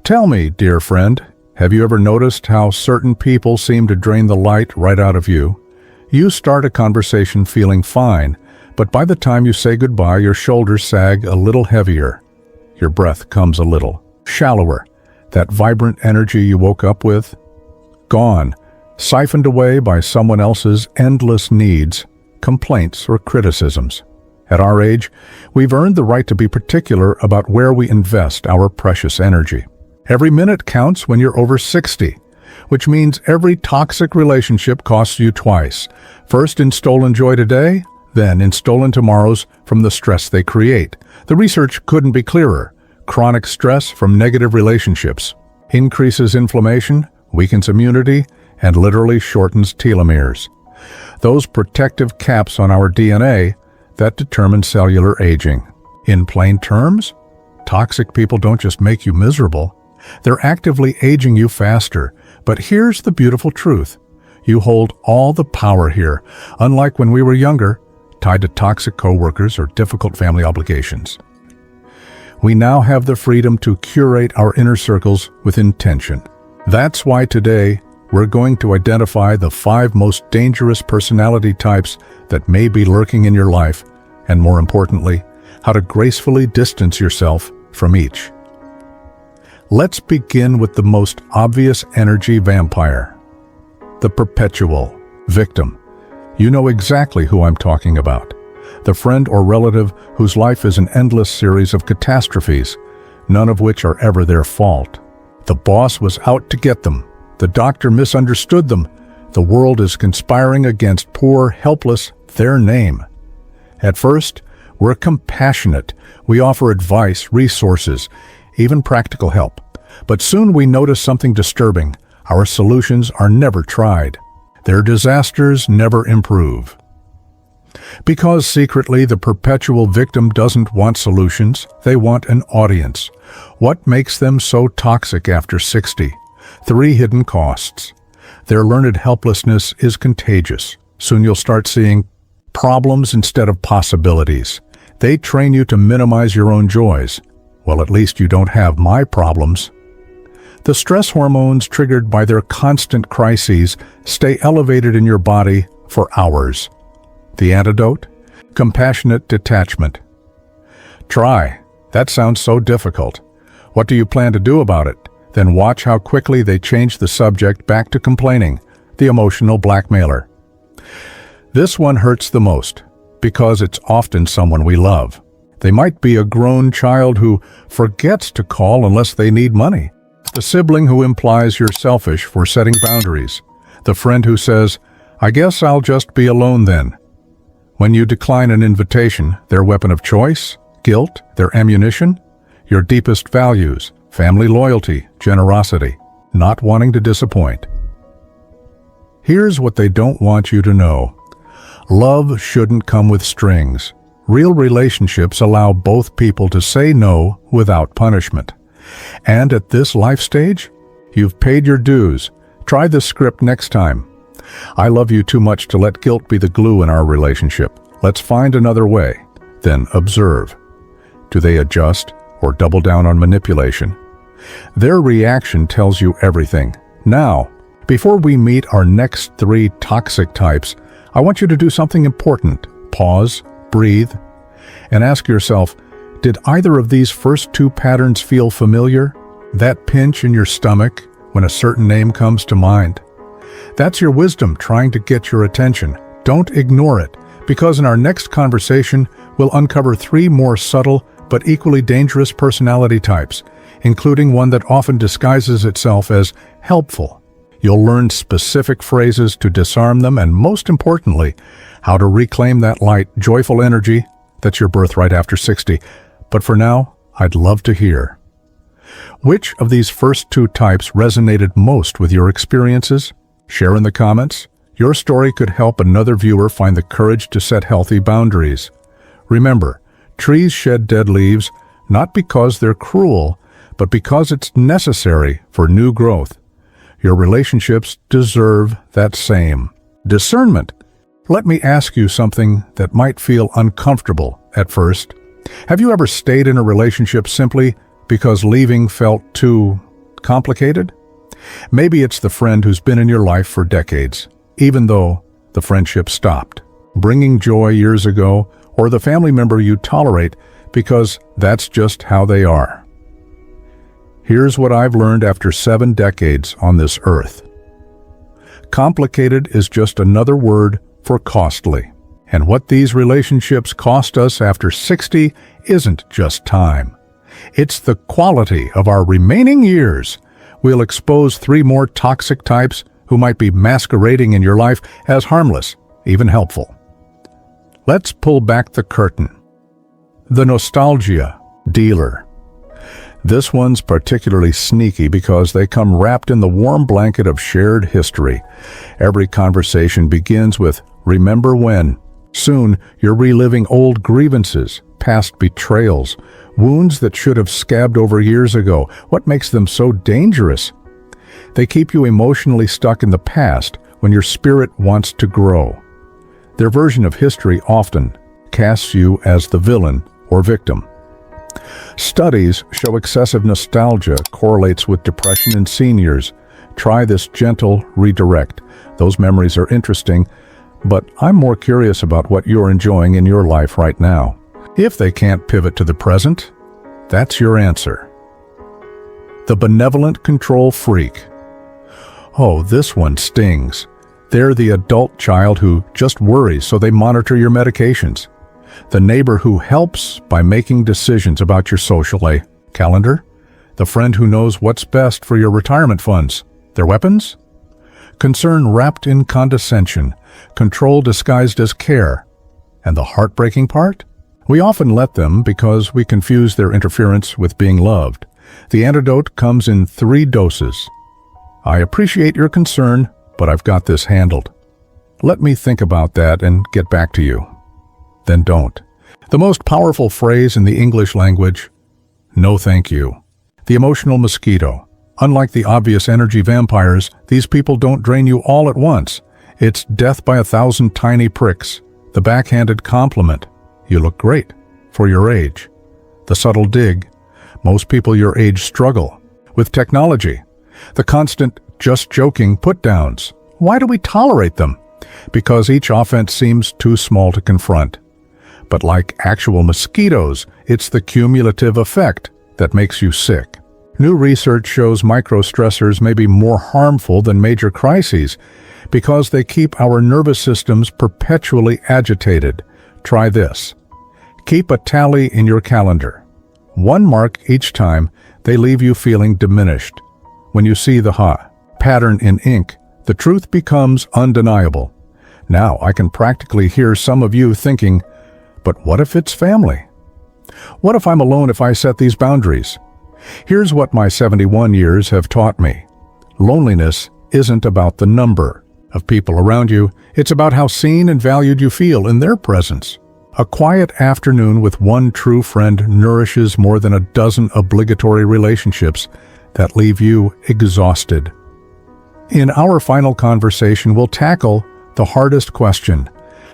Tell me, dear friend, have you ever noticed how certain people seem to drain the light right out of you? You start a conversation feeling fine, but by the time you say goodbye, your shoulders sag a little heavier. Your breath comes a little shallower. That vibrant energy you woke up with? Gone, siphoned away by someone else's endless needs, complaints, or criticisms. At our age, we've earned the right to be particular about where we invest our precious energy. Every minute counts when you're over 60, which means every toxic relationship costs you twice. First in stolen joy today, then in stolen tomorrows from the stress they create. The research couldn't be clearer. Chronic stress from negative relationships increases inflammation, weakens immunity, and literally shortens telomeres. Those protective caps on our DNA that determine cellular aging. In plain terms, toxic people don't just make you miserable. They're actively aging you faster. But here's the beautiful truth. You hold all the power here, unlike when we were younger, tied to toxic coworkers or difficult family obligations. We now have the freedom to curate our inner circles with intention. That's why today, we're going to identify the 5 most dangerous personality types that may be lurking in your life, and more importantly, how to gracefully distance yourself from each. Let's begin with the most obvious energy vampire, the perpetual victim. You know exactly who I'm talking about. The friend or relative whose life is an endless series of catastrophes, none of which are ever their fault. The boss was out to get them. The doctor misunderstood them. The world is conspiring against poor, helpless, their name. At first, we're compassionate. We offer advice, resources, even practical help. But soon we notice something disturbing. Our solutions are never tried. Their disasters never improve. Because secretly, the perpetual victim doesn't want solutions, they want an audience. What makes them so toxic after 60? 3 hidden costs. Their learned helplessness is contagious. Soon you'll start seeing problems instead of possibilities. They train you to minimize your own joys. Well, at least you don't have my problems. The stress hormones triggered by their constant crises stay elevated in your body for hours. The antidote? Compassionate detachment. Try. That sounds so difficult. What do you plan to do about it? Then watch how quickly they change the subject back to complaining, the emotional blackmailer. This one hurts the most, because it's often someone we love. They might be a grown child who forgets to call unless they need money. The sibling who implies you're selfish for setting boundaries. The friend who says, "I guess I'll just be alone then." When you decline an invitation, their weapon of choice, guilt, their ammunition, your deepest values, family loyalty, generosity, not wanting to disappoint. Here's what they don't want you to know. Love shouldn't come with strings. Real relationships allow both people to say no without punishment. And at this life stage, you've paid your dues. Try this script next time. I love you too much to let guilt be the glue in our relationship. Let's find another way. Then observe. Do they adjust or double down on manipulation? Their reaction tells you everything. Now, before we meet our next 3 toxic types, I want you to do something important. Pause, breathe, and ask yourself, did either of these first 2 patterns feel familiar? That pinch in your stomach when a certain name comes to mind? That's your wisdom trying to get your attention. Don't ignore it, because in our next conversation, we'll uncover 3 more subtle but equally dangerous personality types, including one that often disguises itself as helpful. You'll learn specific phrases to disarm them and, most importantly, how to reclaim that light, joyful energy that's your birthright after 60. But for now, I'd love to hear. Which of these first 2 types resonated most with your experiences? Share in the comments. Your story could help another viewer find the courage to set healthy boundaries. Remember, trees shed dead leaves not because they're cruel, but because it's necessary for new growth. Your relationships deserve that same. Discernment. Let me ask you something that might feel uncomfortable at first. Have you ever stayed in a relationship simply because leaving felt too complicated? Maybe it's the friend who's been in your life for decades, even though the friendship stopped, bringing joy years ago, or the family member you tolerate because that's just how they are. Here's what I've learned after 7 decades on this earth. Complicated is just another word for costly. And what these relationships cost us after 60 isn't just time. It's the quality of our remaining years. We'll expose 3 more toxic types who might be masquerading in your life as harmless, even helpful. Let's pull back the curtain. The nostalgia dealer. This one's particularly sneaky because they come wrapped in the warm blanket of shared history. Every conversation begins with, "Remember when?" Soon, you're reliving old grievances, past betrayals, wounds that should have scabbed over years ago. What makes them so dangerous? They keep you emotionally stuck in the past when your spirit wants to grow. Their version of history often casts you as the villain or victim. Studies show excessive nostalgia correlates with depression in seniors. Try this gentle redirect. Those memories are interesting, but I'm more curious about what you're enjoying in your life right now. If they can't pivot to the present, that's your answer. The benevolent control freak. Oh, this one stings. They're the adult child who just worries, so they monitor your medications. The neighbor who helps by making decisions about your social calendar. The friend who knows what's best for your retirement funds. Their weapons? Concern wrapped in condescension, control disguised as care. And the heartbreaking part? We often let them because we confuse their interference with being loved. The antidote comes in 3 doses. I appreciate your concern, but I've got this handled. Let me think about that and get back to you. Then don't. The most powerful phrase in the English language, no thank you. The emotional mosquito. Unlike the obvious energy vampires, these people don't drain you all at once. It's death by 1,000 tiny pricks. The backhanded compliment, you look great for your age. The subtle dig, most people your age struggle with technology. The constant just joking put-downs. Why do we tolerate them? Because each offense seems too small to confront. But like actual mosquitoes, it's the cumulative effect that makes you sick. New research shows microstressors may be more harmful than major crises because they keep our nervous systems perpetually agitated. Try this. Keep a tally in your calendar. 1 mark each time they leave you feeling diminished. When you see the pattern in ink, the truth becomes undeniable. Now I can practically hear some of you thinking, but what if it's family? What if I'm alone if I set these boundaries? Here's what my 71 years have taught me. Loneliness isn't about the number of people around you. It's about how seen and valued you feel in their presence. A quiet afternoon with one true friend nourishes more than a dozen obligatory relationships that leave you exhausted. In our final conversation, we'll tackle the hardest question: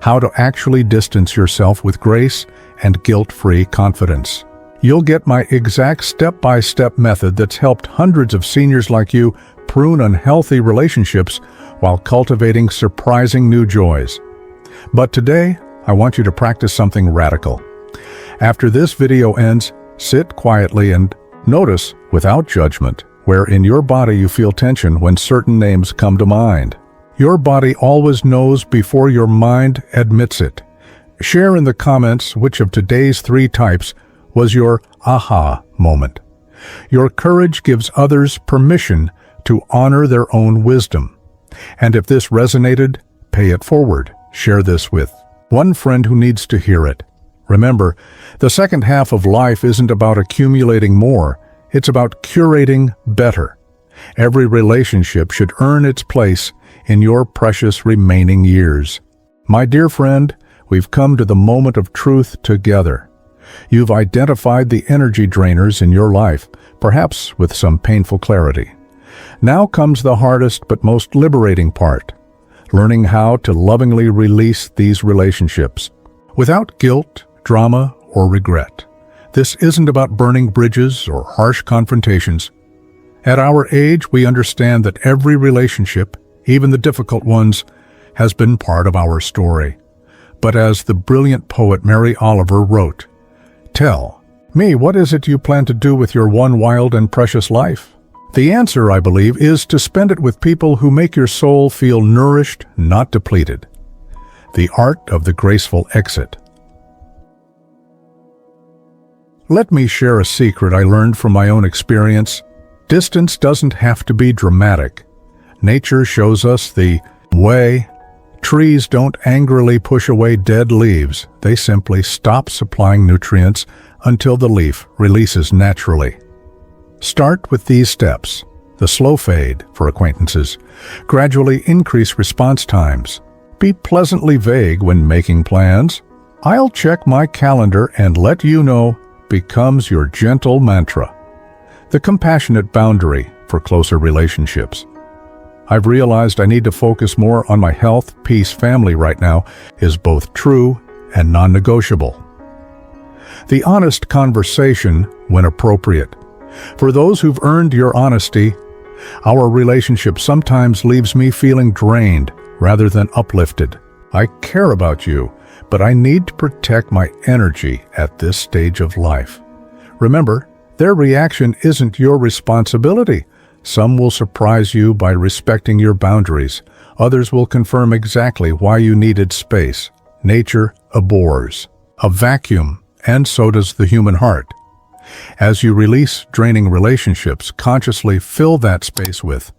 how to actually distance yourself with grace and guilt-free confidence. You'll get my exact step-by-step method that's helped hundreds of seniors like you prune unhealthy relationships while cultivating surprising new joys. But today, I want you to practice something radical. After this video ends, sit quietly and notice, without judgment, where in your body you feel tension when certain names come to mind. Your body always knows before your mind admits it. Share in the comments which of today's 3 types was your aha moment. Your courage gives others permission to honor their own wisdom. And if this resonated, pay it forward. Share this with one friend who needs to hear it. Remember, the second half of life isn't about accumulating more. It's about curating better. Every relationship should earn its place in your precious remaining years. My dear friend, we've come to the moment of truth together. You've identified the energy drainers in your life, perhaps with some painful clarity. Now comes the hardest but most liberating part, learning how to lovingly release these relationships without guilt, drama, or regret. This isn't about burning bridges or harsh confrontations. At our age, we understand that every relationship, even the difficult ones, has been part of our story. But as the brilliant poet Mary Oliver wrote, "Tell me, what is it you plan to do with your one wild and precious life?" The answer, I believe, is to spend it with people who make your soul feel nourished, not depleted. The art of the graceful exit. Let me share a secret I learned from my own experience. Distance doesn't have to be dramatic. Nature shows us the way. Trees don't angrily push away dead leaves. They simply stop supplying nutrients until the leaf releases naturally. Start with these steps. The slow fade for acquaintances. Gradually increase response times. Be pleasantly vague when making plans. "I'll check my calendar and let you know" becomes your gentle mantra. The compassionate boundary for closer relationships. "I've realized I need to focus more on my health, peace, family right now" is both true and non-negotiable. The honest conversation when appropriate. For those who've earned your honesty, our relationship sometimes leaves me feeling drained rather than uplifted. I care about you, but I need to protect my energy at this stage of life. Remember, their reaction isn't your responsibility. Some will surprise you by respecting your boundaries. Others will confirm exactly why you needed space. Nature abhors a vacuum, and so does the human heart. As you release draining relationships, consciously fill that space with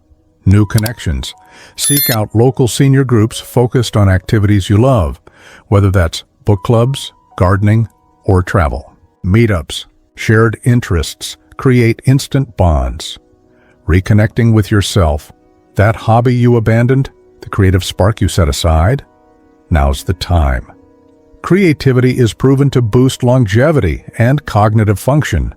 new connections. Seek out local senior groups focused on activities you love, whether that's book clubs, gardening, or travel. Meetups, shared interests, create instant bonds. Reconnecting with yourself, that hobby you abandoned, the creative spark you set aside, now's the time. Creativity is proven to boost longevity and cognitive function.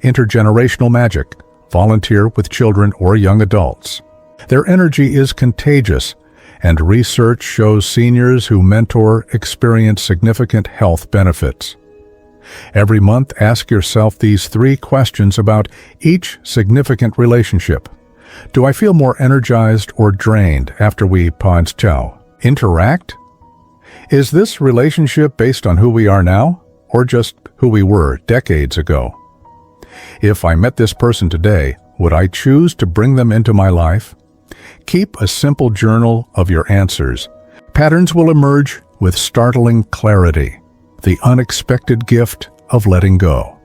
Intergenerational magic, volunteer with children or young adults. Their energy is contagious, and research shows seniors who mentor experience significant health benefits. Every month, ask yourself these 3 questions about each significant relationship. Do I feel more energized or drained after we interact? Is this relationship based on who we are now, or just who we were decades ago? If I met this person today, would I choose to bring them into my life? Keep a simple journal of your answers. Patterns will emerge with startling clarity. The unexpected gift of letting go.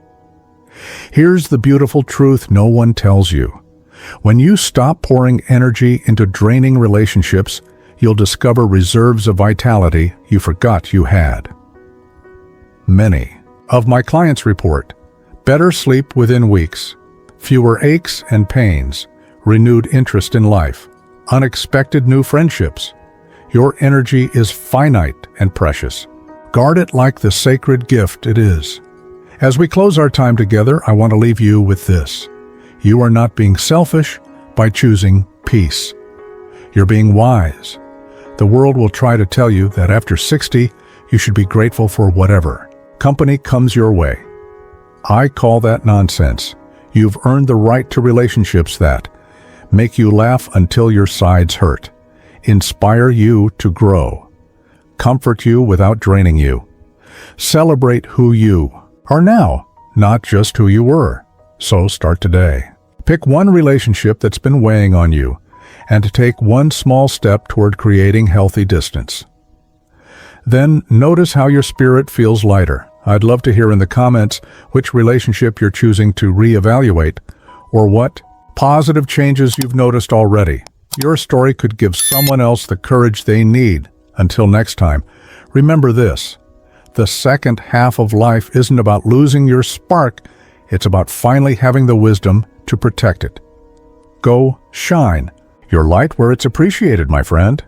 Here's the beautiful truth no one tells you. When you stop pouring energy into draining relationships, you'll discover reserves of vitality you forgot you had. Many of my clients report better sleep within weeks, fewer aches and pains, renewed interest in life, unexpected new friendships. Your energy is finite and precious. Guard it like the sacred gift it is. As we close our time together, I want to leave you with this. You are not being selfish by choosing peace. You're being wise. The world will try to tell you that after 60, you should be grateful for whatever company comes your way. I call that nonsense. You've earned the right to relationships that make you laugh until your sides hurt, inspire you to grow, comfort you without draining you. Celebrate who you are now, not just who you were. So start today. Pick one relationship that's been weighing on you, and take one small step toward creating healthy distance. Then notice how your spirit feels lighter. I'd love to hear in the comments which relationship you're choosing to reevaluate, or what positive changes you've noticed already. Your story could give someone else the courage they need. Until next time, remember this: the second half of life isn't about losing your spark, it's about finally having the wisdom to protect it. Go shine your light where it's appreciated, my friend.